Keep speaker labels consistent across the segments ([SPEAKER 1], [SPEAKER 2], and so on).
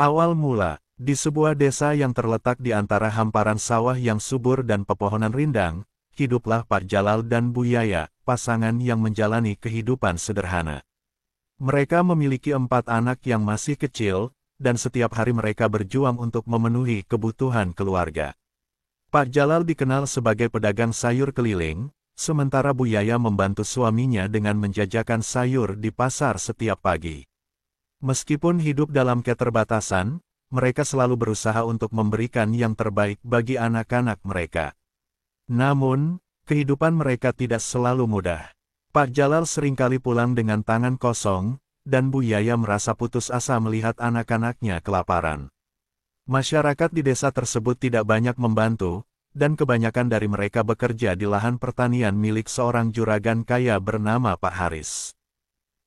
[SPEAKER 1] Awal mula, di sebuah desa yang terletak di antara hamparan sawah yang subur dan pepohonan rindang, hiduplah Pak Jalal dan Bu Yaya, pasangan yang menjalani kehidupan sederhana. Mereka memiliki 4 anak yang masih kecil, dan setiap hari mereka berjuang untuk memenuhi kebutuhan keluarga. Pak Jalal dikenal sebagai pedagang sayur keliling, sementara Bu Yaya membantu suaminya dengan menjajakan sayur di pasar setiap pagi. Meskipun hidup dalam keterbatasan, mereka selalu berusaha untuk memberikan yang terbaik bagi anak-anak mereka. Namun, kehidupan mereka tidak selalu mudah. Pak Jalal seringkali pulang dengan tangan kosong, dan Bu Yaya merasa putus asa melihat anak-anaknya kelaparan. Masyarakat di desa tersebut tidak banyak membantu, dan kebanyakan dari mereka bekerja di lahan pertanian milik seorang juragan kaya bernama Pak Haris.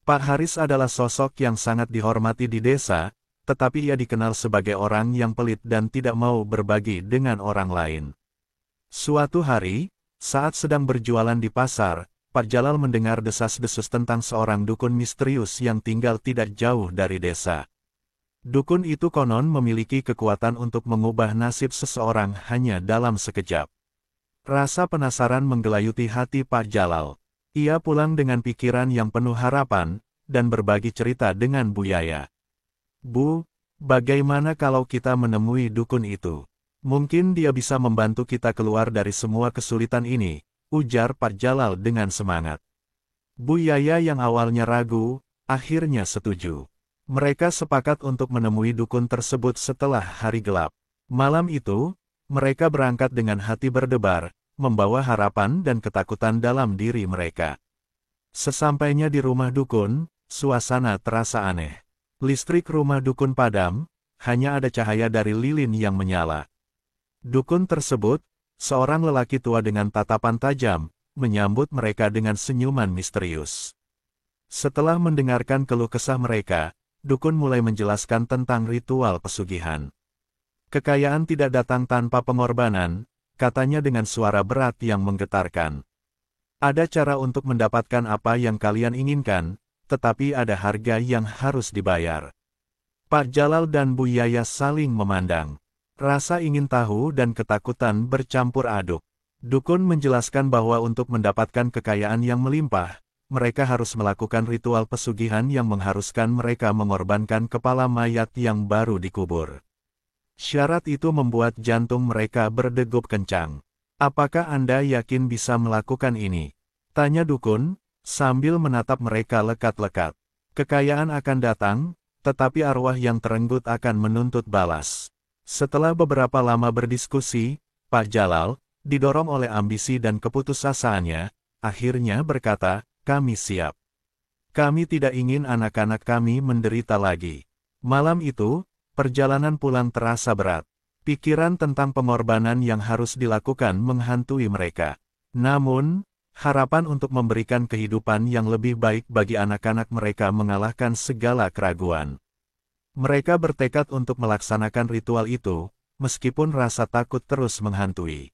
[SPEAKER 1] Pak Haris adalah sosok yang sangat dihormati di desa, tetapi ia dikenal sebagai orang yang pelit dan tidak mau berbagi dengan orang lain. Suatu hari, saat sedang berjualan di pasar, Pak Jalal mendengar desas-desus tentang seorang dukun misterius yang tinggal tidak jauh dari desa. Dukun itu konon memiliki kekuatan untuk mengubah nasib seseorang hanya dalam sekejap. Rasa penasaran menggelayuti hati Pak Jalal. Ia pulang dengan pikiran yang penuh harapan, dan berbagi cerita dengan Bu Yaya. "Bu, bagaimana kalau kita menemui dukun itu? Mungkin dia bisa membantu kita keluar dari semua kesulitan ini," ujar Pak Jalal dengan semangat. Bu Yaya yang awalnya ragu, akhirnya setuju. Mereka sepakat untuk menemui dukun tersebut setelah hari gelap. Malam itu, mereka berangkat dengan hati berdebar, membawa harapan dan ketakutan dalam diri mereka. Sesampainya di rumah dukun, suasana terasa aneh. Listrik rumah dukun padam, hanya ada cahaya dari lilin yang menyala. Dukun tersebut, seorang lelaki tua dengan tatapan tajam, menyambut mereka dengan senyuman misterius. Setelah mendengarkan keluh kesah mereka, dukun mulai menjelaskan tentang ritual pesugihan. "Kekayaan tidak datang tanpa pengorbanan," katanya dengan suara berat yang menggetarkan. "Ada cara untuk mendapatkan apa yang kalian inginkan, tetapi ada harga yang harus dibayar." Pak Jalal dan Bu Yaya saling memandang. Rasa ingin tahu dan ketakutan bercampur aduk. Dukun menjelaskan bahwa untuk mendapatkan kekayaan yang melimpah, mereka harus melakukan ritual pesugihan yang mengharuskan mereka mengorbankan kepala mayat yang baru dikubur. Syarat itu membuat jantung mereka berdegup kencang. "Apakah Anda yakin bisa melakukan ini?" tanya dukun, sambil menatap mereka lekat-lekat. "Kekayaan akan datang, tetapi arwah yang terenggut akan menuntut balas." Setelah beberapa lama berdiskusi, Pak Jalal, didorong oleh ambisi dan keputusasaannya, akhirnya berkata, "Kami siap. Kami tidak ingin anak-anak kami menderita lagi." Malam itu, perjalanan pulang terasa berat. Pikiran tentang pengorbanan yang harus dilakukan menghantui mereka. Namun, harapan untuk memberikan kehidupan yang lebih baik bagi anak-anak mereka mengalahkan segala keraguan. Mereka bertekad untuk melaksanakan ritual itu, meskipun rasa takut terus menghantui.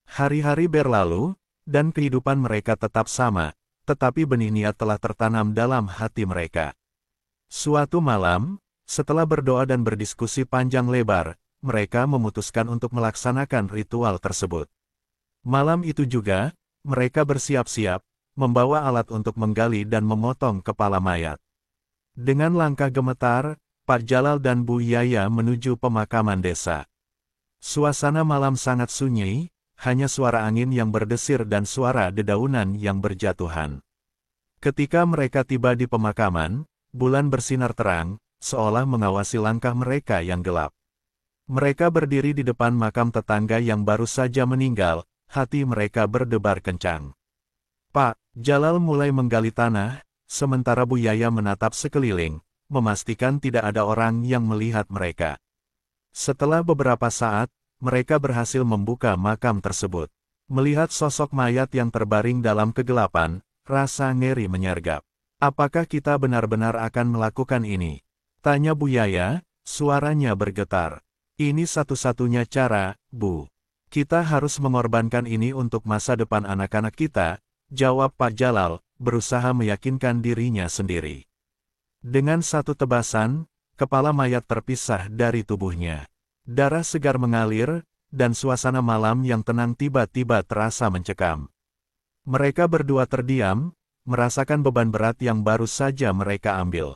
[SPEAKER 1] Hari-hari berlalu, dan kehidupan mereka tetap sama, tetapi benih niat telah tertanam dalam hati mereka. Suatu malam, setelah berdoa dan berdiskusi panjang lebar, mereka memutuskan untuk melaksanakan ritual tersebut. Malam itu juga, mereka bersiap-siap, membawa alat untuk menggali dan memotong kepala mayat. Dengan langkah gemetar, Pak Jalal dan Bu Yaya menuju pemakaman desa. Suasana malam sangat sunyi, hanya suara angin yang berdesir dan suara dedaunan yang berjatuhan. Ketika mereka tiba di pemakaman, bulan bersinar terang, seolah mengawasi langkah mereka yang gelap. Mereka berdiri di depan makam tetangga yang baru saja meninggal, hati mereka berdebar kencang. Pak Jalal mulai menggali tanah, sementara Bu Yaya menatap sekeliling, memastikan tidak ada orang yang melihat mereka. Setelah beberapa saat, mereka berhasil membuka makam tersebut. Melihat sosok mayat yang terbaring dalam kegelapan, rasa ngeri menyergap. "Apakah kita benar-benar akan melakukan ini?" tanya Bu Yaya, suaranya bergetar. "Ini satu-satunya cara, Bu. Kita harus mengorbankan ini untuk masa depan anak-anak kita," jawab Pak Jalal, berusaha meyakinkan dirinya sendiri. Dengan satu tebasan, kepala mayat terpisah dari tubuhnya. Darah segar mengalir, dan suasana malam yang tenang tiba-tiba terasa mencekam. Mereka berdua terdiam, merasakan beban berat yang baru saja mereka ambil.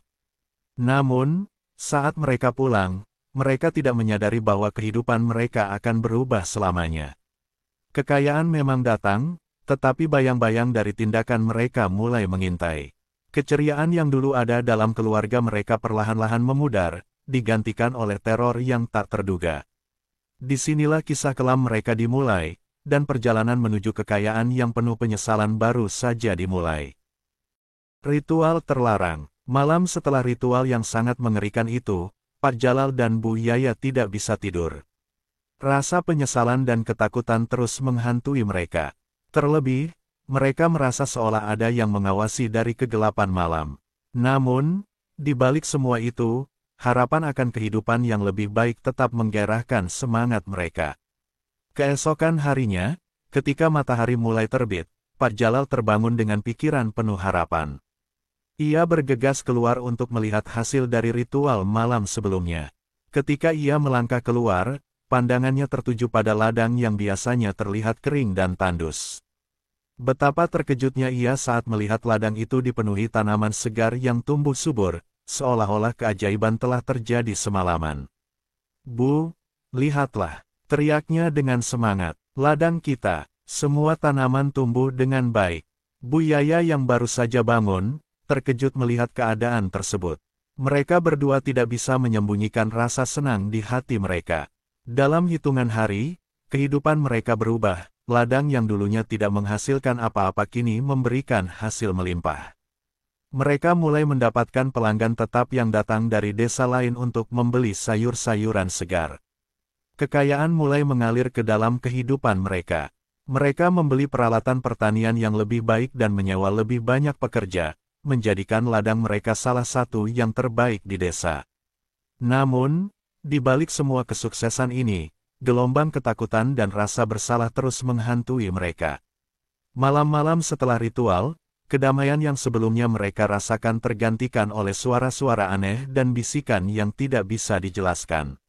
[SPEAKER 1] Namun, saat mereka pulang, mereka tidak menyadari bahwa kehidupan mereka akan berubah selamanya. Kekayaan memang datang, tetapi bayang-bayang dari tindakan mereka mulai mengintai. Keceriaan yang dulu ada dalam keluarga mereka perlahan-lahan memudar, digantikan oleh teror yang tak terduga. Disinilah kisah kelam mereka dimulai, dan perjalanan menuju kekayaan yang penuh penyesalan baru saja dimulai. Ritual terlarang. Malam setelah ritual yang sangat mengerikan itu, Pak Jalal dan Bu Yaya tidak bisa tidur. Rasa penyesalan dan ketakutan terus menghantui mereka. Terlebih, mereka merasa seolah ada yang mengawasi dari kegelapan malam. Namun, di balik semua itu, harapan akan kehidupan yang lebih baik tetap menggairahkan semangat mereka. Keesokan harinya, ketika matahari mulai terbit, Pak Jalal terbangun dengan pikiran penuh harapan. Ia bergegas keluar untuk melihat hasil dari ritual malam sebelumnya. Ketika ia melangkah keluar, pandangannya tertuju pada ladang yang biasanya terlihat kering dan tandus. Betapa terkejutnya ia saat melihat ladang itu dipenuhi tanaman segar yang tumbuh subur, seolah-olah keajaiban telah terjadi semalaman. "Bu, lihatlah," teriaknya dengan semangat. "Ladang kita, semua tanaman tumbuh dengan baik." Bu Yaya yang baru saja bangun, terkejut melihat keadaan tersebut. Mereka berdua tidak bisa menyembunyikan rasa senang di hati mereka. Dalam hitungan hari, kehidupan mereka berubah. Ladang yang dulunya tidak menghasilkan apa-apa kini memberikan hasil melimpah. Mereka mulai mendapatkan pelanggan tetap yang datang dari desa lain untuk membeli sayur-sayuran segar. Kekayaan mulai mengalir ke dalam kehidupan mereka. Mereka membeli peralatan pertanian yang lebih baik dan menyewa lebih banyak pekerja, menjadikan ladang mereka salah satu yang terbaik di desa. Namun, di balik semua kesuksesan ini, gelombang ketakutan dan rasa bersalah terus menghantui mereka. Malam-malam setelah ritual, kedamaian yang sebelumnya mereka rasakan tergantikan oleh suara-suara aneh dan bisikan yang tidak bisa dijelaskan.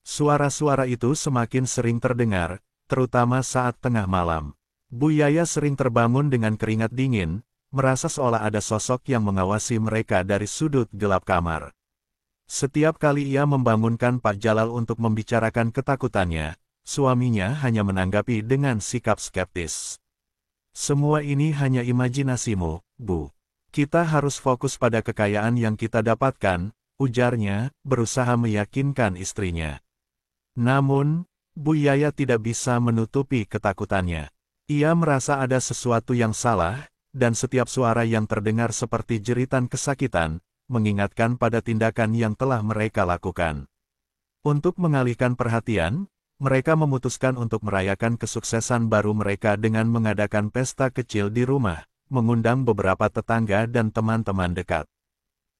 [SPEAKER 1] Suara-suara itu semakin sering terdengar, terutama saat tengah malam. Bu Yaya sering terbangun dengan keringat dingin, merasa seolah ada sosok yang mengawasi mereka dari sudut gelap kamar. Setiap kali ia membangunkan Pak Jalal untuk membicarakan ketakutannya, suaminya hanya menanggapi dengan sikap skeptis. "Semua ini hanya imajinasimu, Bu. Kita harus fokus pada kekayaan yang kita dapatkan," ujarnya, berusaha meyakinkan istrinya. Namun, Bu Yaya tidak bisa menutupi ketakutannya. Ia merasa ada sesuatu yang salah, dan setiap suara yang terdengar seperti jeritan kesakitan, mengingatkan pada tindakan yang telah mereka lakukan. Untuk mengalihkan perhatian, mereka memutuskan untuk merayakan kesuksesan baru mereka dengan mengadakan pesta kecil di rumah, mengundang beberapa tetangga dan teman-teman dekat.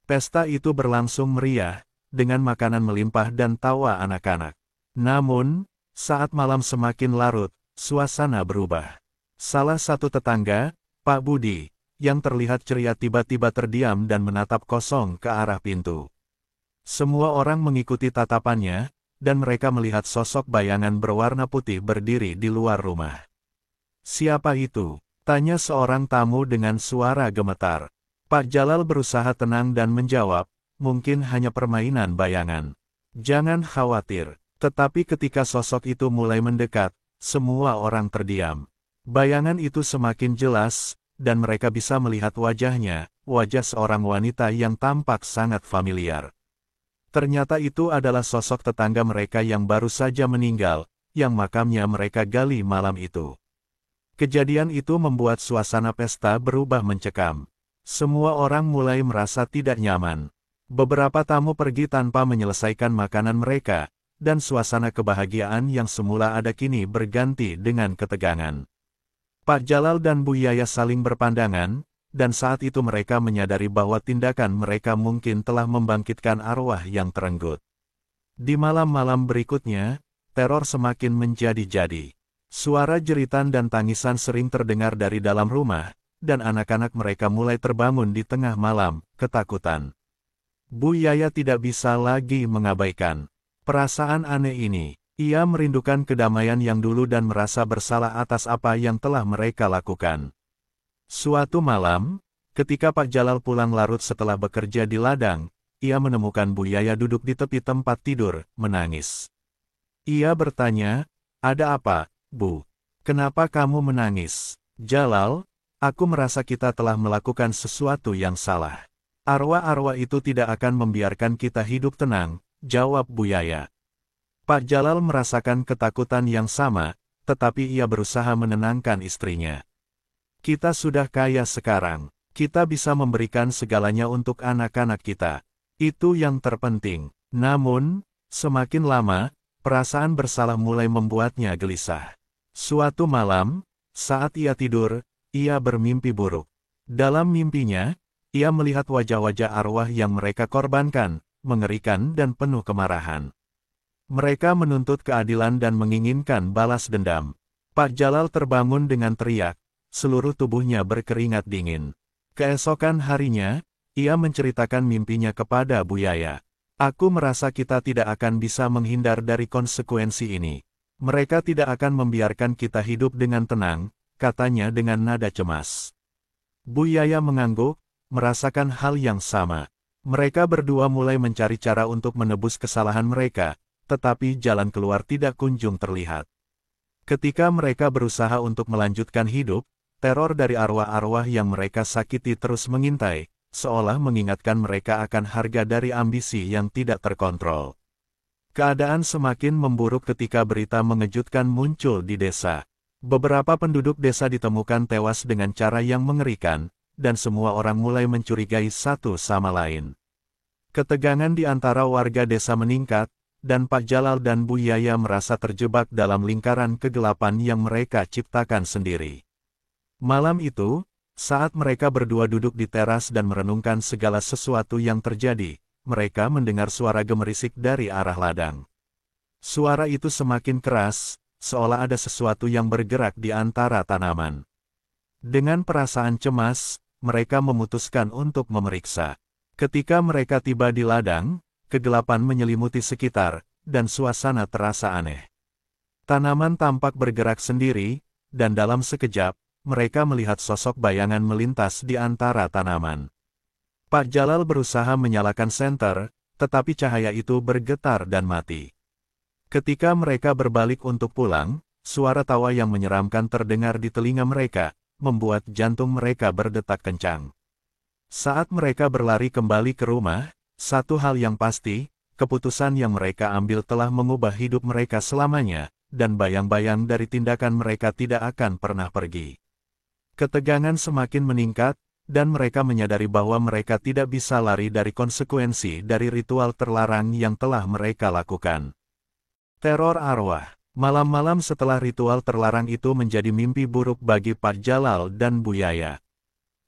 [SPEAKER 1] Pesta itu berlangsung meriah, dengan makanan melimpah dan tawa anak-anak. Namun, saat malam semakin larut, suasana berubah. Salah satu tetangga, Pak Budi, yang terlihat ceria tiba-tiba terdiam dan menatap kosong ke arah pintu. Semua orang mengikuti tatapannya, dan mereka melihat sosok bayangan berwarna putih berdiri di luar rumah. "Siapa itu?" tanya seorang tamu dengan suara gemetar. Pak Jalal berusaha tenang dan menjawab, "Mungkin hanya permainan bayangan. Jangan khawatir." Tetapi ketika sosok itu mulai mendekat, semua orang terdiam. Bayangan itu semakin jelas, dan mereka bisa melihat wajahnya, wajah seorang wanita yang tampak sangat familiar. Ternyata itu adalah sosok tetangga mereka yang baru saja meninggal, yang makamnya mereka gali malam itu. Kejadian itu membuat suasana pesta berubah mencekam. Semua orang mulai merasa tidak nyaman. Beberapa tamu pergi tanpa menyelesaikan makanan mereka, dan suasana kebahagiaan yang semula ada kini berganti dengan ketegangan. Pak Jalal dan Bu Yaya saling berpandangan, dan saat itu mereka menyadari bahwa tindakan mereka mungkin telah membangkitkan arwah yang terenggut. Di malam-malam berikutnya, teror semakin menjadi-jadi. Suara jeritan dan tangisan sering terdengar dari dalam rumah, dan anak-anak mereka mulai terbangun di tengah malam, ketakutan. Bu Yaya tidak bisa lagi mengabaikan perasaan aneh ini. Ia merindukan kedamaian yang dulu dan merasa bersalah atas apa yang telah mereka lakukan. Suatu malam, ketika Pak Jalal pulang larut setelah bekerja di ladang, ia menemukan Bu Yaya duduk di tepi tempat tidur, menangis. Ia bertanya, "Ada apa, Bu? Kenapa kamu menangis?" "Jalal, aku merasa kita telah melakukan sesuatu yang salah. Arwah-arwah itu tidak akan membiarkan kita hidup tenang," jawab Bu Yaya. Pak Jalal merasakan ketakutan yang sama, tetapi ia berusaha menenangkan istrinya. "Kita sudah kaya sekarang, kita bisa memberikan segalanya untuk anak-anak kita. Itu yang terpenting." Namun, semakin lama, perasaan bersalah mulai membuatnya gelisah. Suatu malam, saat ia tidur, ia bermimpi buruk. Dalam mimpinya, ia melihat wajah-wajah arwah yang mereka korbankan, mengerikan dan penuh kemarahan. Mereka menuntut keadilan dan menginginkan balas dendam. Pak Jalal terbangun dengan teriak, seluruh tubuhnya berkeringat dingin. Keesokan harinya, ia menceritakan mimpinya kepada Bu Yaya. "Aku merasa kita tidak akan bisa menghindar dari konsekuensi ini. Mereka tidak akan membiarkan kita hidup dengan tenang," katanya dengan nada cemas. Bu Yaya mengangguk, merasakan hal yang sama. Mereka berdua mulai mencari cara untuk menebus kesalahan mereka, tetapi jalan keluar tidak kunjung terlihat. Ketika mereka berusaha untuk melanjutkan hidup, teror dari arwah-arwah yang mereka sakiti terus mengintai, seolah mengingatkan mereka akan harga dari ambisi yang tidak terkontrol. Keadaan semakin memburuk ketika berita mengejutkan muncul di desa. Beberapa penduduk desa ditemukan tewas dengan cara yang mengerikan, dan semua orang mulai mencurigai satu sama lain. Ketegangan di antara warga desa meningkat, dan Pak Jalal dan Bu Yaya merasa terjebak dalam lingkaran kegelapan yang mereka ciptakan sendiri. Malam itu, saat mereka berdua duduk di teras dan merenungkan segala sesuatu yang terjadi, mereka mendengar suara gemerisik dari arah ladang. Suara itu semakin keras, seolah ada sesuatu yang bergerak di antara tanaman. Dengan perasaan cemas, mereka memutuskan untuk memeriksa. Ketika mereka tiba di ladang, kegelapan menyelimuti sekitar, dan suasana terasa aneh. Tanaman tampak bergerak sendiri, dan dalam sekejap, mereka melihat sosok bayangan melintas di antara tanaman. Pak Jalal berusaha menyalakan senter, tetapi cahaya itu bergetar dan mati. Ketika mereka berbalik untuk pulang, suara tawa yang menyeramkan terdengar di telinga mereka, membuat jantung mereka berdetak kencang. Saat mereka berlari kembali ke rumah, satu hal yang pasti, keputusan yang mereka ambil telah mengubah hidup mereka selamanya, dan bayang-bayang dari tindakan mereka tidak akan pernah pergi. Ketegangan semakin meningkat, dan mereka menyadari bahwa mereka tidak bisa lari dari konsekuensi dari ritual terlarang yang telah mereka lakukan. Teror arwah. Malam-malam setelah ritual terlarang itu menjadi mimpi buruk bagi Pak Jalal dan Bu Yaya.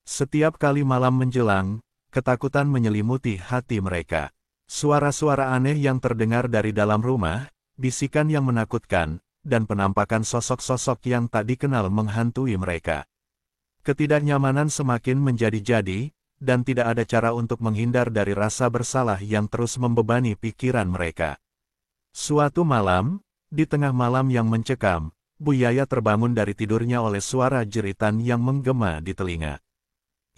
[SPEAKER 1] Setiap kali malam menjelang, ketakutan menyelimuti hati mereka. Suara-suara aneh yang terdengar dari dalam rumah, bisikan yang menakutkan, dan penampakan sosok-sosok yang tak dikenal menghantui mereka. Ketidaknyamanan semakin menjadi-jadi, dan tidak ada cara untuk menghindar dari rasa bersalah yang terus membebani pikiran mereka. Suatu malam, di tengah malam yang mencekam, Bu Yaya terbangun dari tidurnya oleh suara jeritan yang menggema di telinga.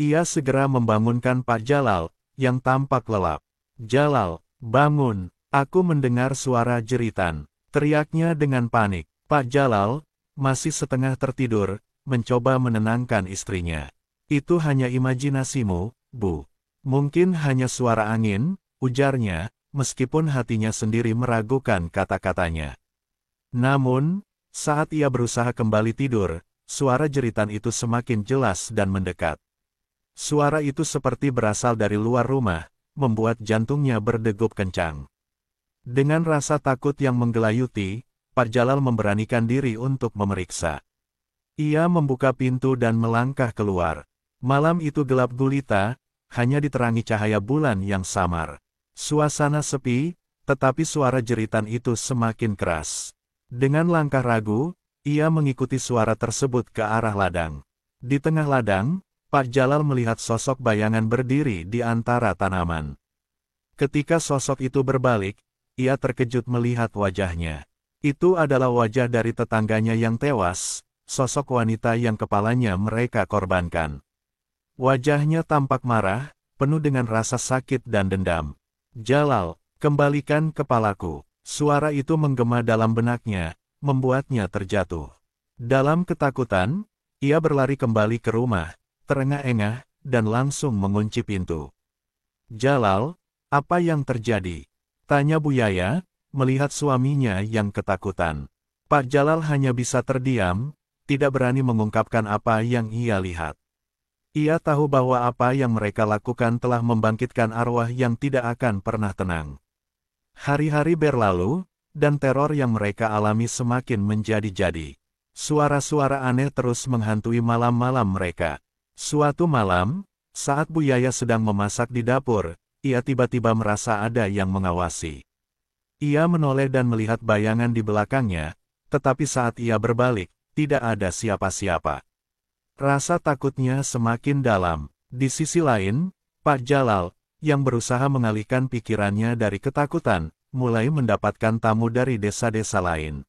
[SPEAKER 1] Ia segera membangunkan Pak Jalal, yang tampak lelap. "Jalal, bangun, aku mendengar suara jeritan," teriaknya dengan panik. Pak Jalal, masih setengah tertidur, mencoba menenangkan istrinya. "Itu hanya imajinasimu, Bu. Mungkin hanya suara angin," ujarnya, meskipun hatinya sendiri meragukan kata-katanya. Namun, saat ia berusaha kembali tidur, suara jeritan itu semakin jelas dan mendekat. Suara itu seperti berasal dari luar rumah, membuat jantungnya berdegup kencang. Dengan rasa takut yang menggelayuti, Pak Jalal memberanikan diri untuk memeriksa. Ia membuka pintu dan melangkah keluar. Malam itu gelap gulita, hanya diterangi cahaya bulan yang samar. Suasana sepi, tetapi suara jeritan itu semakin keras. Dengan langkah ragu, ia mengikuti suara tersebut ke arah ladang. Di tengah ladang, Pak Jalal melihat sosok bayangan berdiri di antara tanaman. Ketika sosok itu berbalik, ia terkejut melihat wajahnya. Itu adalah wajah dari tetangganya yang tewas, sosok wanita yang kepalanya mereka korbankan. Wajahnya tampak marah, penuh dengan rasa sakit dan dendam. "Jalal, kembalikan kepalaku." Suara itu menggema dalam benaknya, membuatnya terjatuh. Dalam ketakutan, ia berlari kembali ke rumah, terengah-engah, dan langsung mengunci pintu. "Jalal, apa yang terjadi?" tanya Buyaya, melihat suaminya yang ketakutan. Pak Jalal hanya bisa terdiam, tidak berani mengungkapkan apa yang ia lihat. Ia tahu bahwa apa yang mereka lakukan telah membangkitkan arwah yang tidak akan pernah tenang. Hari-hari berlalu, dan teror yang mereka alami semakin menjadi-jadi. Suara-suara aneh terus menghantui malam-malam mereka. Suatu malam, saat Buyaya sedang memasak di dapur, ia tiba-tiba merasa ada yang mengawasi. Ia menoleh dan melihat bayangan di belakangnya, tetapi saat ia berbalik, tidak ada siapa-siapa. Rasa takutnya semakin dalam. Di sisi lain, Pak Jalal, yang berusaha mengalihkan pikirannya dari ketakutan, mulai mendapatkan tamu dari desa-desa lain.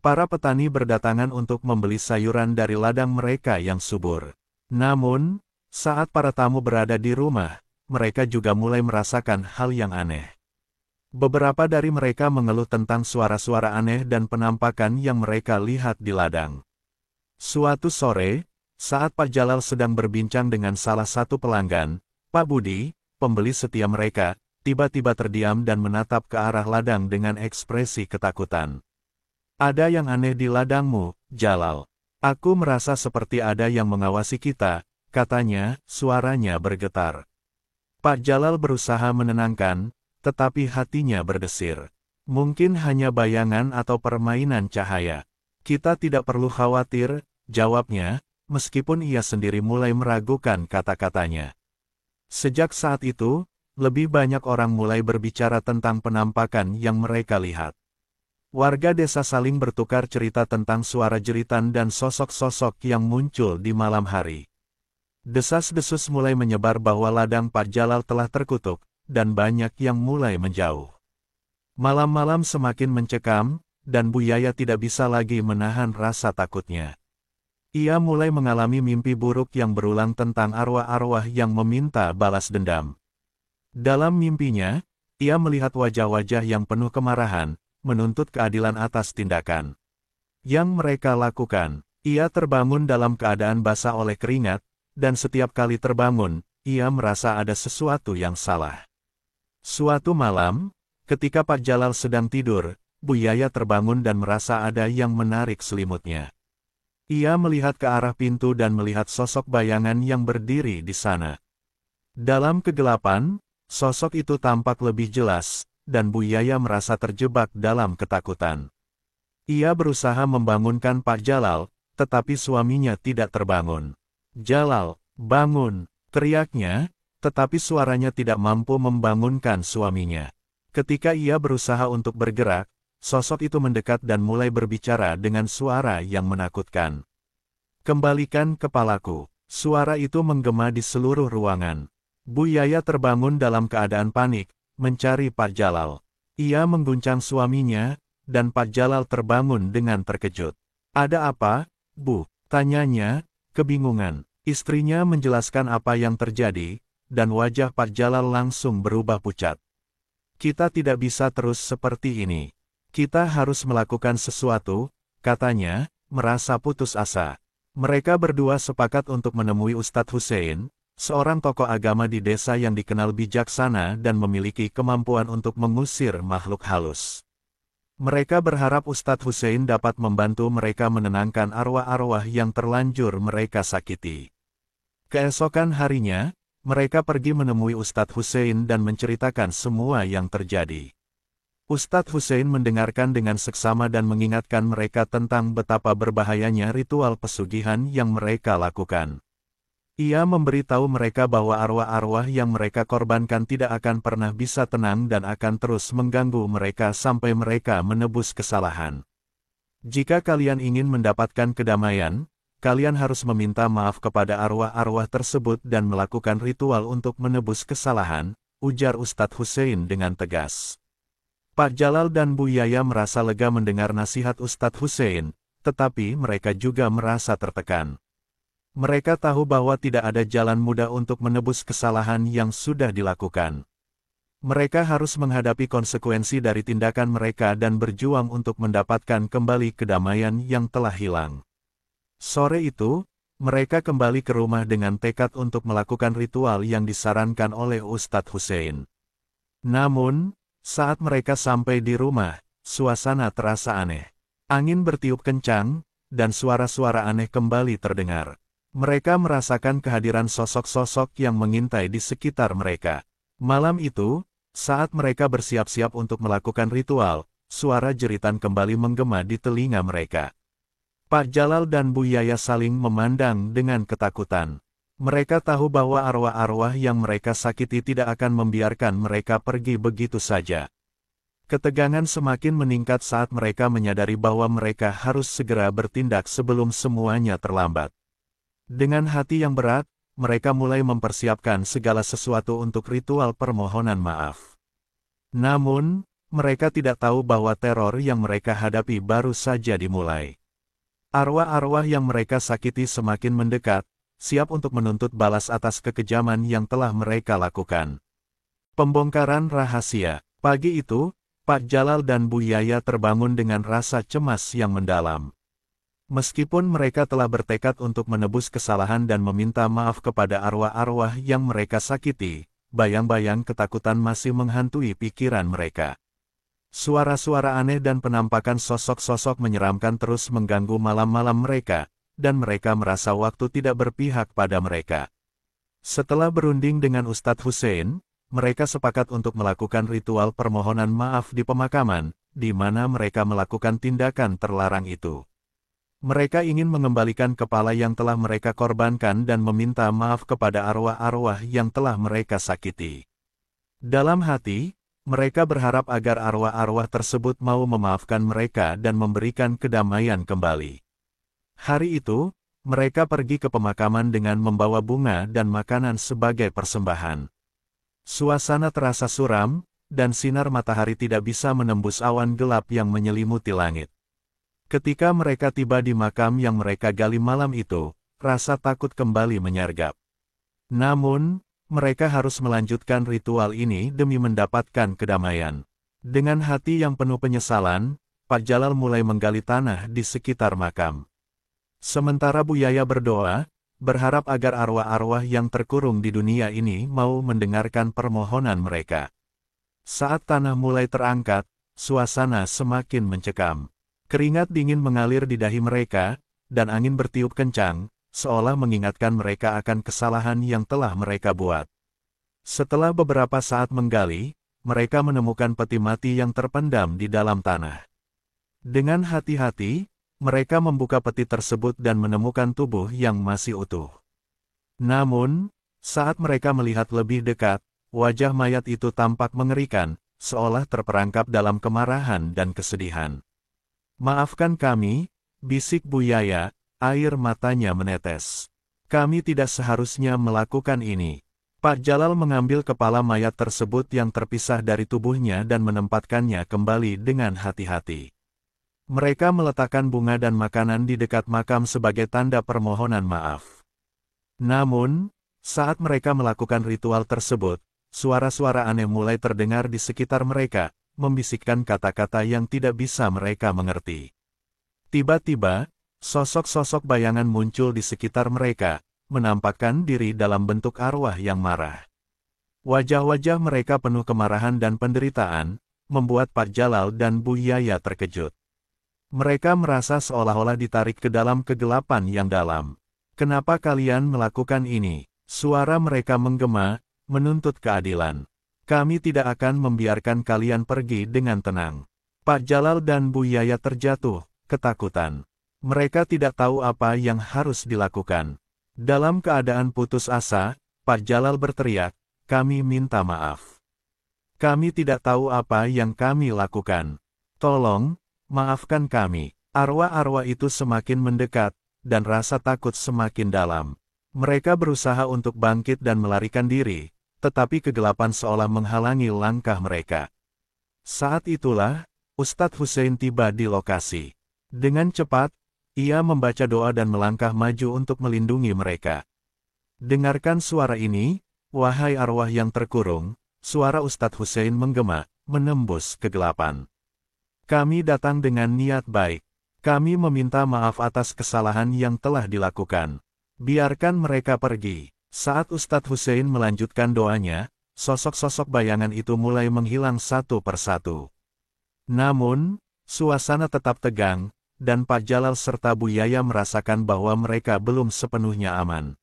[SPEAKER 1] Para petani berdatangan untuk membeli sayuran dari ladang mereka yang subur. Namun, saat para tamu berada di rumah, mereka juga mulai merasakan hal yang aneh. Beberapa dari mereka mengeluh tentang suara-suara aneh dan penampakan yang mereka lihat di ladang. Suatu sore, saat Pak Jalal sedang berbincang dengan salah satu pelanggan, Pak Budi, pembeli setia mereka, tiba-tiba terdiam dan menatap ke arah ladang dengan ekspresi ketakutan. "Ada yang aneh di ladangmu, Jalal. Aku merasa seperti ada yang mengawasi kita," katanya, suaranya bergetar. Pak Jalal berusaha menenangkan, tetapi hatinya berdesir. "Mungkin hanya bayangan atau permainan cahaya. Kita tidak perlu khawatir," jawabnya, meskipun ia sendiri mulai meragukan kata-katanya. Sejak saat itu, lebih banyak orang mulai berbicara tentang penampakan yang mereka lihat. Warga desa saling bertukar cerita tentang suara jeritan dan sosok-sosok yang muncul di malam hari. Desas-desus mulai menyebar bahwa ladang Pak Jalal telah terkutuk, dan banyak yang mulai menjauh. Malam-malam semakin mencekam, dan Buyaya tidak bisa lagi menahan rasa takutnya. Ia mulai mengalami mimpi buruk yang berulang tentang arwah-arwah yang meminta balas dendam. Dalam mimpinya, ia melihat wajah-wajah yang penuh kemarahan, menuntut keadilan atas tindakan yang mereka lakukan. Ia terbangun dalam keadaan basah oleh keringat, dan setiap kali terbangun, ia merasa ada sesuatu yang salah. Suatu malam, ketika Pak Jalal sedang tidur, Buyaya terbangun dan merasa ada yang menarik selimutnya. Ia melihat ke arah pintu dan melihat sosok bayangan yang berdiri di sana. Dalam kegelapan, sosok itu tampak lebih jelas, dan Buyaya merasa terjebak dalam ketakutan. Ia berusaha membangunkan Pak Jalal, tetapi suaminya tidak terbangun. "Jalal, bangun!" teriaknya, tetapi suaranya tidak mampu membangunkan suaminya. Ketika ia berusaha untuk bergerak, sosok itu mendekat dan mulai berbicara dengan suara yang menakutkan. "Kembalikan kepalaku." Suara itu menggema di seluruh ruangan. Buyaya terbangun dalam keadaan panik, mencari Pak Jalal. Ia mengguncang suaminya, dan Pak Jalal terbangun dengan terkejut. "Ada apa, Bu?" tanyanya, kebingungan. Istrinya menjelaskan apa yang terjadi, dan wajah Pak Jalal langsung berubah pucat. "Kita tidak bisa terus seperti ini. Kita harus melakukan sesuatu," katanya, merasa putus asa. Mereka berdua sepakat untuk menemui Ustadz Hussein, seorang tokoh agama di desa yang dikenal bijaksana dan memiliki kemampuan untuk mengusir makhluk halus. Mereka berharap Ustadz Hussein dapat membantu mereka menenangkan arwah-arwah yang terlanjur mereka sakiti. Keesokan harinya, mereka pergi menemui Ustadz Hussein dan menceritakan semua yang terjadi. Ustadz Hussein mendengarkan dengan seksama dan mengingatkan mereka tentang betapa berbahayanya ritual pesugihan yang mereka lakukan. Ia memberitahu mereka bahwa arwah-arwah yang mereka korbankan tidak akan pernah bisa tenang dan akan terus mengganggu mereka sampai mereka menebus kesalahan. "Jika kalian ingin mendapatkan kedamaian, kalian harus meminta maaf kepada arwah-arwah tersebut dan melakukan ritual untuk menebus kesalahan," ujar Ustadz Hussein dengan tegas. Pak Jalal dan Bu Yaya merasa lega mendengar nasihat Ustadz Hussein, tetapi mereka juga merasa tertekan. Mereka tahu bahwa tidak ada jalan mudah untuk menebus kesalahan yang sudah dilakukan. Mereka harus menghadapi konsekuensi dari tindakan mereka dan berjuang untuk mendapatkan kembali kedamaian yang telah hilang. Sore itu, mereka kembali ke rumah dengan tekad untuk melakukan ritual yang disarankan oleh Ustadz Hussein. Namun, saat mereka sampai di rumah, suasana terasa aneh. Angin bertiup kencang, dan suara-suara aneh kembali terdengar. Mereka merasakan kehadiran sosok-sosok yang mengintai di sekitar mereka. Malam itu, saat mereka bersiap-siap untuk melakukan ritual, suara jeritan kembali menggema di telinga mereka. Pak Jalal dan Bu Yaya saling memandang dengan ketakutan. Mereka tahu bahwa arwah-arwah yang mereka sakiti tidak akan membiarkan mereka pergi begitu saja. Ketegangan semakin meningkat saat mereka menyadari bahwa mereka harus segera bertindak sebelum semuanya terlambat. Dengan hati yang berat, mereka mulai mempersiapkan segala sesuatu untuk ritual permohonan maaf. Namun, mereka tidak tahu bahwa teror yang mereka hadapi baru saja dimulai. Arwah-arwah yang mereka sakiti semakin mendekat, siap untuk menuntut balas atas kekejaman yang telah mereka lakukan. Pembongkaran rahasia. Pagi itu, Pak Jalal dan Bu Yaya terbangun dengan rasa cemas yang mendalam. Meskipun mereka telah bertekad untuk menebus kesalahan dan meminta maaf kepada arwah-arwah yang mereka sakiti, bayang-bayang ketakutan masih menghantui pikiran mereka. Suara-suara aneh dan penampakan sosok-sosok menyeramkan terus mengganggu malam-malam mereka, dan mereka merasa waktu tidak berpihak pada mereka. Setelah berunding dengan Ustadz Hussein, mereka sepakat untuk melakukan ritual permohonan maaf di pemakaman, di mana mereka melakukan tindakan terlarang itu. Mereka ingin mengembalikan kepala yang telah mereka korbankan dan meminta maaf kepada arwah-arwah yang telah mereka sakiti. Dalam hati, mereka berharap agar arwah-arwah tersebut mau memaafkan mereka dan memberikan kedamaian kembali. Hari itu, mereka pergi ke pemakaman dengan membawa bunga dan makanan sebagai persembahan. Suasana terasa suram, dan sinar matahari tidak bisa menembus awan gelap yang menyelimuti langit. Ketika mereka tiba di makam yang mereka gali malam itu, rasa takut kembali menyergap. Namun, mereka harus melanjutkan ritual ini demi mendapatkan kedamaian. Dengan hati yang penuh penyesalan, Pak Jalal mulai menggali tanah di sekitar makam. Sementara Bu Yaya berdoa, berharap agar arwah-arwah yang terkurung di dunia ini mau mendengarkan permohonan mereka. Saat tanah mulai terangkat, suasana semakin mencekam. Keringat dingin mengalir di dahi mereka, dan angin bertiup kencang, seolah mengingatkan mereka akan kesalahan yang telah mereka buat. Setelah beberapa saat menggali, mereka menemukan peti mati yang terpendam di dalam tanah. Dengan hati-hati, mereka membuka peti tersebut dan menemukan tubuh yang masih utuh. Namun, saat mereka melihat lebih dekat, wajah mayat itu tampak mengerikan, seolah terperangkap dalam kemarahan dan kesedihan. "Maafkan kami," bisik Bu Yaya, air matanya menetes. "Kami tidak seharusnya melakukan ini." Pak Jalal mengambil kepala mayat tersebut yang terpisah dari tubuhnya dan menempatkannya kembali dengan hati-hati. Mereka meletakkan bunga dan makanan di dekat makam sebagai tanda permohonan maaf. Namun, saat mereka melakukan ritual tersebut, suara-suara aneh mulai terdengar di sekitar mereka, membisikkan kata-kata yang tidak bisa mereka mengerti. Tiba-tiba, sosok-sosok bayangan muncul di sekitar mereka, menampakkan diri dalam bentuk arwah yang marah. Wajah-wajah mereka penuh kemarahan dan penderitaan, membuat Pak Jalal dan Bu Yaya terkejut. Mereka merasa seolah-olah ditarik ke dalam kegelapan yang dalam. "Kenapa kalian melakukan ini?" Suara mereka menggema, menuntut keadilan. "Kami tidak akan membiarkan kalian pergi dengan tenang." Pak Jalal dan Bu Yaya terjatuh, ketakutan. Mereka tidak tahu apa yang harus dilakukan. Dalam keadaan putus asa, Pak Jalal berteriak, "Kami minta maaf. Kami tidak tahu apa yang kami lakukan. Tolong, maafkan kami." Arwah-arwah itu semakin mendekat, dan rasa takut semakin dalam. Mereka berusaha untuk bangkit dan melarikan diri, tetapi kegelapan seolah menghalangi langkah mereka. Saat itulah, Ustadz Hussein tiba di lokasi. Dengan cepat, ia membaca doa dan melangkah maju untuk melindungi mereka. Dengarkan suara ini, wahai arwah yang terkurung, suara Ustadz Hussein menggema, menembus kegelapan. Kami datang dengan niat baik. Kami meminta maaf atas kesalahan yang telah dilakukan. Biarkan mereka pergi. Saat Ustadz Hussein melanjutkan doanya, sosok-sosok bayangan itu mulai menghilang satu persatu. Namun, suasana tetap tegang, dan Pak Jalal serta Bu Yaya merasakan bahwa mereka belum sepenuhnya aman.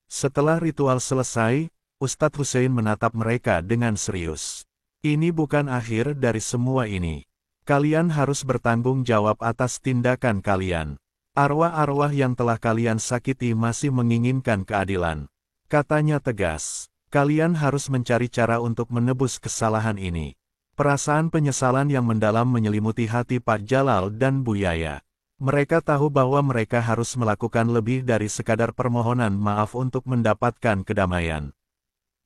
[SPEAKER 1] Setelah ritual selesai, Ustadz Hussein menatap mereka dengan serius. Ini bukan akhir dari semua ini. Kalian harus bertanggung jawab atas tindakan kalian. Arwah-arwah yang telah kalian sakiti masih menginginkan keadilan. Katanya tegas, kalian harus mencari cara untuk menebus kesalahan ini. Perasaan penyesalan yang mendalam menyelimuti hati Pak Jalal dan Bu Yaya. Mereka tahu bahwa mereka harus melakukan lebih dari sekadar permohonan maaf untuk mendapatkan kedamaian.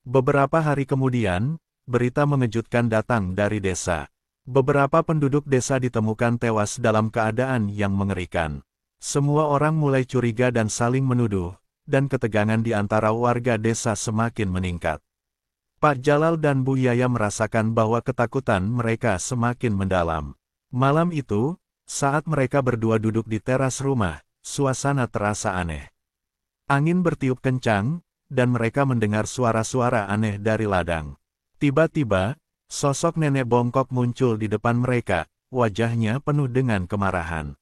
[SPEAKER 1] Beberapa hari kemudian, berita mengejutkan datang dari desa. Beberapa penduduk desa ditemukan tewas dalam keadaan yang mengerikan. Semua orang mulai curiga dan saling menuduh, dan ketegangan di antara warga desa semakin meningkat. Pak Jalal dan Bu Yaya merasakan bahwa ketakutan mereka semakin mendalam. Malam itu, saat mereka berdua duduk di teras rumah, suasana terasa aneh. Angin bertiup kencang, dan mereka mendengar suara-suara aneh dari ladang. Tiba-tiba, sosok nenek bongkok muncul di depan mereka, wajahnya penuh dengan kemarahan.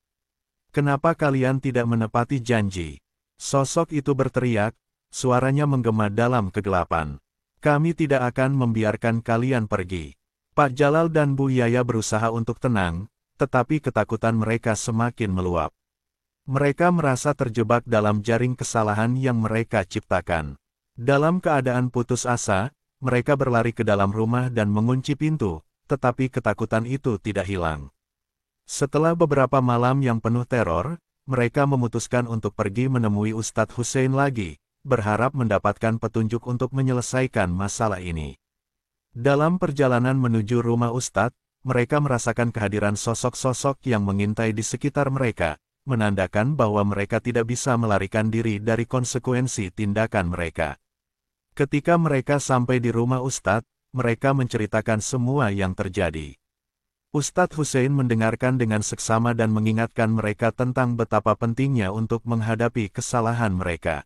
[SPEAKER 1] "Kenapa kalian tidak menepati janji?" Sosok itu berteriak, suaranya menggema dalam kegelapan. "Kami tidak akan membiarkan kalian pergi." Pak Jalal dan Bu Yaya berusaha untuk tenang, tetapi ketakutan mereka semakin meluap. Mereka merasa terjebak dalam jaring kesalahan yang mereka ciptakan. Dalam keadaan putus asa, mereka berlari ke dalam rumah dan mengunci pintu, tetapi ketakutan itu tidak hilang. Setelah beberapa malam yang penuh teror, mereka memutuskan untuk pergi menemui Ustadz Hussein lagi, berharap mendapatkan petunjuk untuk menyelesaikan masalah ini. Dalam perjalanan menuju rumah Ustadz, mereka merasakan kehadiran sosok-sosok yang mengintai di sekitar mereka, menandakan bahwa mereka tidak bisa melarikan diri dari konsekuensi tindakan mereka. Ketika mereka sampai di rumah Ustadz, mereka menceritakan semua yang terjadi. Ustadz Hussein mendengarkan dengan seksama dan mengingatkan mereka tentang betapa pentingnya untuk menghadapi kesalahan mereka.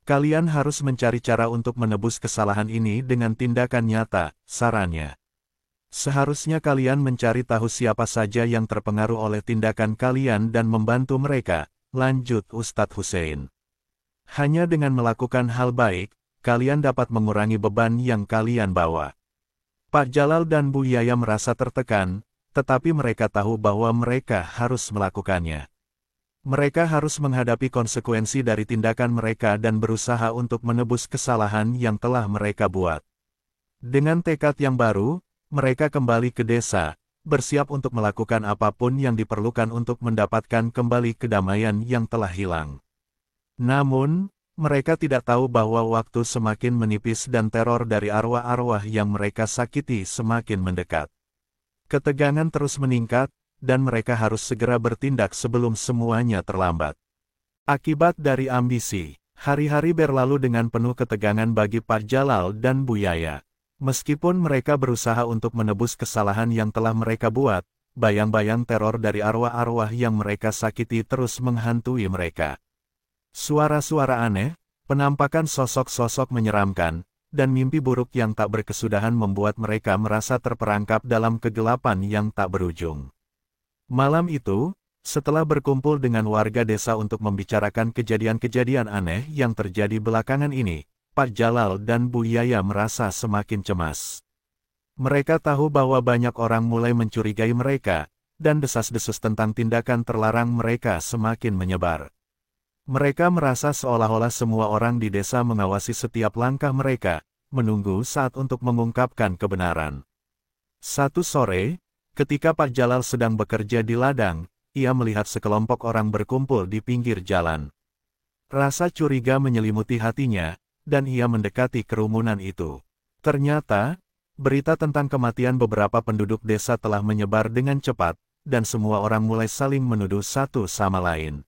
[SPEAKER 1] "Kalian harus mencari cara untuk menebus kesalahan ini dengan tindakan nyata," sarannya. "Seharusnya kalian mencari tahu siapa saja yang terpengaruh oleh tindakan kalian dan membantu mereka," lanjut Ustadz Hussein. "Hanya dengan melakukan hal baik, kalian dapat mengurangi beban yang kalian bawa." Pak Jalal dan Bu Yaya merasa tertekan, tetapi mereka tahu bahwa mereka harus melakukannya. Mereka harus menghadapi konsekuensi dari tindakan mereka dan berusaha untuk menebus kesalahan yang telah mereka buat. Dengan tekad yang baru, mereka kembali ke desa, bersiap untuk melakukan apapun yang diperlukan untuk mendapatkan kembali kedamaian yang telah hilang. Namun, mereka tidak tahu bahwa waktu semakin menipis dan teror dari arwah-arwah yang mereka sakiti semakin mendekat. Ketegangan terus meningkat, dan mereka harus segera bertindak sebelum semuanya terlambat. Akibat dari ambisi, hari-hari berlalu dengan penuh ketegangan bagi Pak Jalal dan Bu Yaya. Meskipun mereka berusaha untuk menebus kesalahan yang telah mereka buat, bayang-bayang teror dari arwah-arwah yang mereka sakiti terus menghantui mereka. Suara-suara aneh, penampakan sosok-sosok menyeramkan, dan mimpi buruk yang tak berkesudahan membuat mereka merasa terperangkap dalam kegelapan yang tak berujung. Malam itu, setelah berkumpul dengan warga desa untuk membicarakan kejadian-kejadian aneh yang terjadi belakangan ini, Pak Jalal dan Bu Yaya merasa semakin cemas. Mereka tahu bahwa banyak orang mulai mencurigai mereka, dan desas-desus tentang tindakan terlarang mereka semakin menyebar. Mereka merasa seolah-olah semua orang di desa mengawasi setiap langkah mereka, menunggu saat untuk mengungkapkan kebenaran. Satu sore, ketika Pak Jalal sedang bekerja di ladang, ia melihat sekelompok orang berkumpul di pinggir jalan. Rasa curiga menyelimuti hatinya, dan ia mendekati kerumunan itu. Ternyata, berita tentang kematian beberapa penduduk desa telah menyebar dengan cepat, dan semua orang mulai saling menuduh satu sama lain.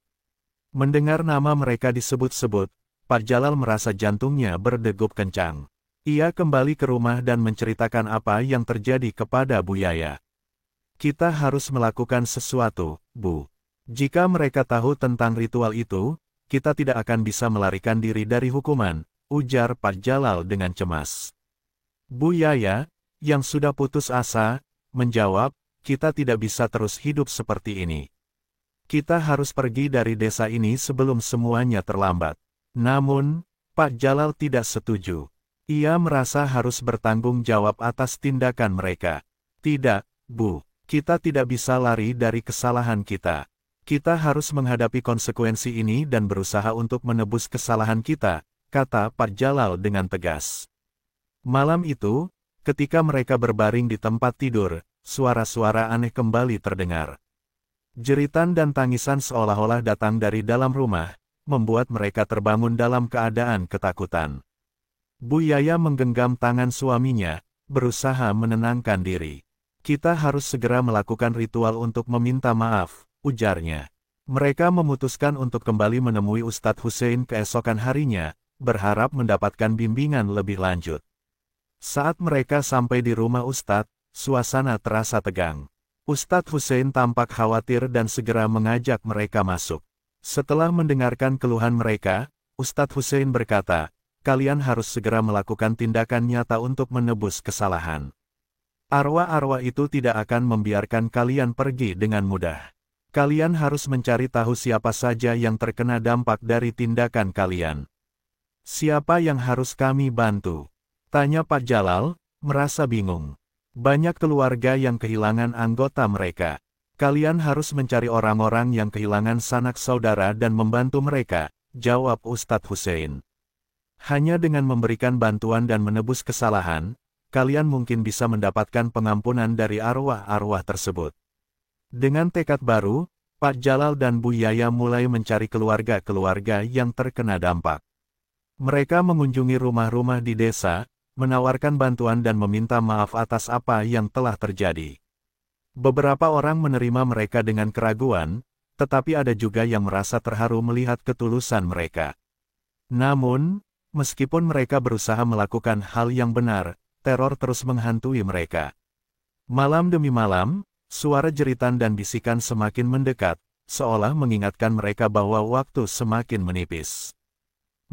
[SPEAKER 1] Mendengar nama mereka disebut-sebut, Pak Jalal merasa jantungnya berdegup kencang. Ia kembali ke rumah dan menceritakan apa yang terjadi kepada Bu Yaya. Kita harus melakukan sesuatu, Bu. Jika mereka tahu tentang ritual itu, kita tidak akan bisa melarikan diri dari hukuman, ujar Pak Jalal dengan cemas. Bu Yaya, yang sudah putus asa, menjawab, kita tidak bisa terus hidup seperti ini. Kita harus pergi dari desa ini sebelum semuanya terlambat. Namun, Pak Jalal tidak setuju. Ia merasa harus bertanggung jawab atas tindakan mereka. Tidak, Bu. Kita tidak bisa lari dari kesalahan kita. Kita harus menghadapi konsekuensi ini dan berusaha untuk menebus kesalahan kita, kata Pak Jalal dengan tegas. Malam itu, ketika mereka berbaring di tempat tidur, suara-suara aneh kembali terdengar. Jeritan dan tangisan seolah-olah datang dari dalam rumah, membuat mereka terbangun dalam keadaan ketakutan. Bu Yaya menggenggam tangan suaminya, berusaha menenangkan diri. Kita harus segera melakukan ritual untuk meminta maaf, ujarnya. Mereka memutuskan untuk kembali menemui Ustadz Hussein keesokan harinya, berharap mendapatkan bimbingan lebih lanjut. Saat mereka sampai di rumah Ustadz, suasana terasa tegang. Ustadz Hussein tampak khawatir dan segera mengajak mereka masuk. Setelah mendengarkan keluhan mereka, Ustadz Hussein berkata, kalian harus segera melakukan tindakan nyata untuk menebus kesalahan. Arwah-arwah itu tidak akan membiarkan kalian pergi dengan mudah. Kalian harus mencari tahu siapa saja yang terkena dampak dari tindakan kalian. Siapa yang harus kami bantu? Tanya Pak Jalal, merasa bingung. Banyak keluarga yang kehilangan anggota mereka. Kalian harus mencari orang-orang yang kehilangan sanak saudara dan membantu mereka, jawab Ustadz Hussein. Hanya dengan memberikan bantuan dan menebus kesalahan, kalian mungkin bisa mendapatkan pengampunan dari arwah-arwah tersebut. Dengan tekad baru, Pak Jalal dan Bu Yaya mulai mencari keluarga-keluarga yang terkena dampak. Mereka mengunjungi rumah-rumah di desa, menawarkan bantuan dan meminta maaf atas apa yang telah terjadi. Beberapa orang menerima mereka dengan keraguan, tetapi ada juga yang merasa terharu melihat ketulusan mereka. Namun, meskipun mereka berusaha melakukan hal yang benar, teror terus menghantui mereka. Malam demi malam, suara jeritan dan bisikan semakin mendekat, seolah mengingatkan mereka bahwa waktu semakin menipis.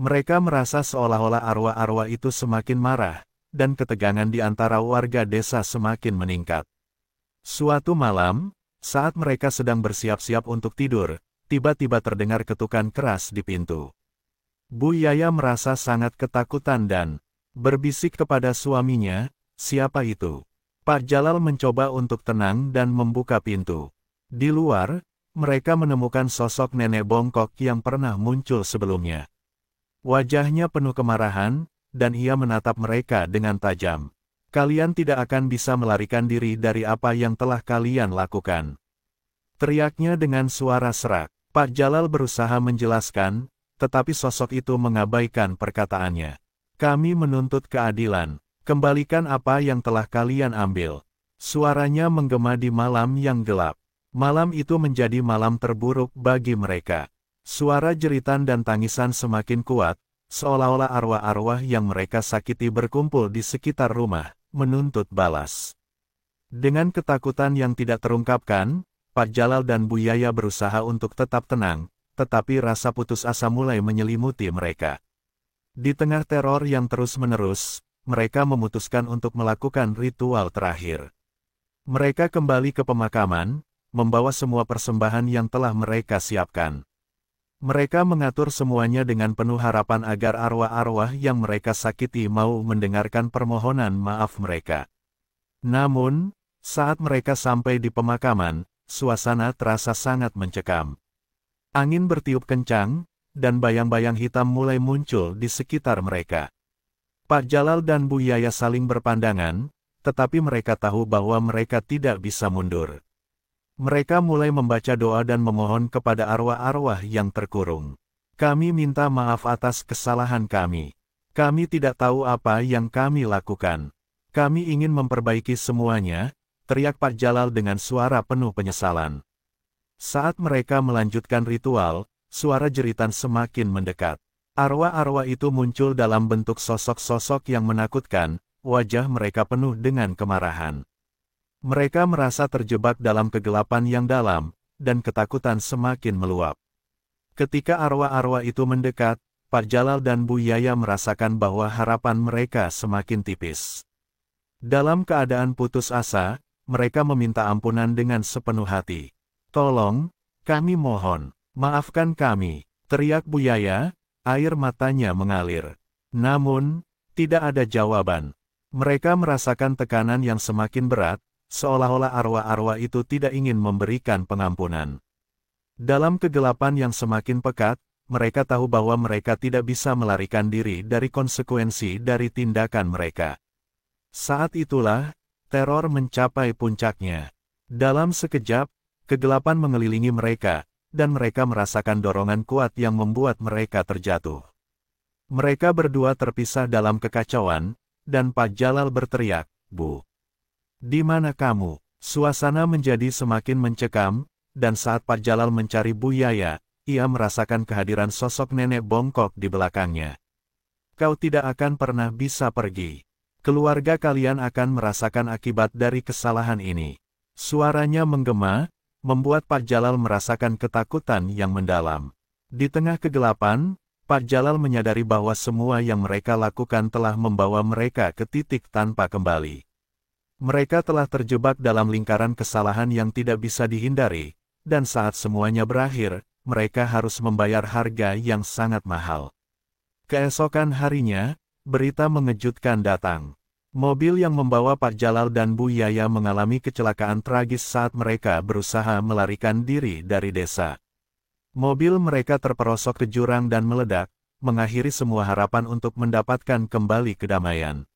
[SPEAKER 1] Mereka merasa seolah-olah arwah-arwah itu semakin marah, dan ketegangan di antara warga desa semakin meningkat. Suatu malam, saat mereka sedang bersiap-siap untuk tidur, tiba-tiba terdengar ketukan keras di pintu. Bu Yaya merasa sangat ketakutan dan berbisik kepada suaminya, siapa itu? Pak Jalal mencoba untuk tenang dan membuka pintu. Di luar, mereka menemukan sosok nenek bongkok yang pernah muncul sebelumnya. Wajahnya penuh kemarahan, dan ia menatap mereka dengan tajam. Kalian tidak akan bisa melarikan diri dari apa yang telah kalian lakukan. Teriaknya dengan suara serak. Pak Jalal berusaha menjelaskan, tetapi sosok itu mengabaikan perkataannya. Kami menuntut keadilan. Kembalikan apa yang telah kalian ambil. Suaranya menggema di malam yang gelap. Malam itu menjadi malam terburuk bagi mereka. Suara jeritan dan tangisan semakin kuat, seolah-olah arwah-arwah yang mereka sakiti berkumpul di sekitar rumah, menuntut balas. Dengan ketakutan yang tidak terungkapkan, Pak Jalal dan Bu Yaya berusaha untuk tetap tenang, tetapi rasa putus asa mulai menyelimuti mereka. Di tengah teror yang terus-menerus, mereka memutuskan untuk melakukan ritual terakhir. Mereka kembali ke pemakaman, membawa semua persembahan yang telah mereka siapkan. Mereka mengatur semuanya dengan penuh harapan agar arwah-arwah yang mereka sakiti mau mendengarkan permohonan maaf mereka. Namun, saat mereka sampai di pemakaman, suasana terasa sangat mencekam. Angin bertiup kencang, dan bayang-bayang hitam mulai muncul di sekitar mereka. Pak Jalal dan Bu Yaya saling berpandangan, tetapi mereka tahu bahwa mereka tidak bisa mundur. Mereka mulai membaca doa dan memohon kepada arwah-arwah yang terkurung. Kami minta maaf atas kesalahan kami. Kami tidak tahu apa yang kami lakukan. Kami ingin memperbaiki semuanya, teriak Pak Jalal dengan suara penuh penyesalan. Saat mereka melanjutkan ritual, suara jeritan semakin mendekat. Arwah-arwah itu muncul dalam bentuk sosok-sosok yang menakutkan, wajah mereka penuh dengan kemarahan. Mereka merasa terjebak dalam kegelapan yang dalam, dan ketakutan semakin meluap. Ketika arwah-arwah itu mendekat, Pak Jalal dan Bu Yaya merasakan bahwa harapan mereka semakin tipis. Dalam keadaan putus asa, mereka meminta ampunan dengan sepenuh hati. "Tolong, kami mohon, maafkan kami," teriak Bu Yaya, air matanya mengalir. Namun, tidak ada jawaban. Mereka merasakan tekanan yang semakin berat, seolah-olah arwah-arwah itu tidak ingin memberikan pengampunan. Dalam kegelapan yang semakin pekat, mereka tahu bahwa mereka tidak bisa melarikan diri dari konsekuensi dari tindakan mereka. Saat itulah, teror mencapai puncaknya. Dalam sekejap, kegelapan mengelilingi mereka, dan mereka merasakan dorongan kuat yang membuat mereka terjatuh. Mereka berdua terpisah dalam kekacauan, dan Pak Jalal berteriak, "Bu, di mana kamu?" Suasana menjadi semakin mencekam, dan saat Pak Jalal mencari Bu Yaya, ia merasakan kehadiran sosok nenek bongkok di belakangnya. "Kau tidak akan pernah bisa pergi. Keluarga kalian akan merasakan akibat dari kesalahan ini." Suaranya menggema, membuat Pak Jalal merasakan ketakutan yang mendalam. Di tengah kegelapan, Pak Jalal menyadari bahwa semua yang mereka lakukan telah membawa mereka ke titik tanpa kembali. Mereka telah terjebak dalam lingkaran kesalahan yang tidak bisa dihindari, dan saat semuanya berakhir, mereka harus membayar harga yang sangat mahal. Keesokan harinya, berita mengejutkan datang. Mobil yang membawa Pak Jalal dan Bu Yaya mengalami kecelakaan tragis saat mereka berusaha melarikan diri dari desa. Mobil mereka terperosok ke jurang dan meledak, mengakhiri semua harapan untuk mendapatkan kembali kedamaian.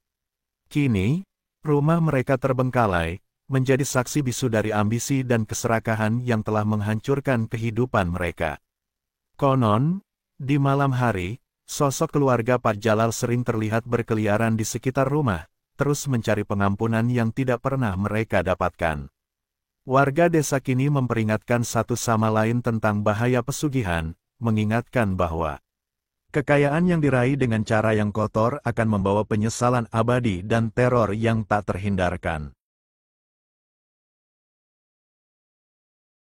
[SPEAKER 1] Kini, rumah mereka terbengkalai, menjadi saksi bisu dari ambisi dan keserakahan yang telah menghancurkan kehidupan mereka. Konon, di malam hari, sosok keluarga Pak Jalal sering terlihat berkeliaran di sekitar rumah, terus mencari pengampunan yang tidak pernah mereka dapatkan. Warga desa kini memperingatkan satu sama lain tentang bahaya pesugihan, mengingatkan bahwa kekayaan yang diraih dengan cara yang kotor akan membawa penyesalan abadi dan teror yang tak terhindarkan.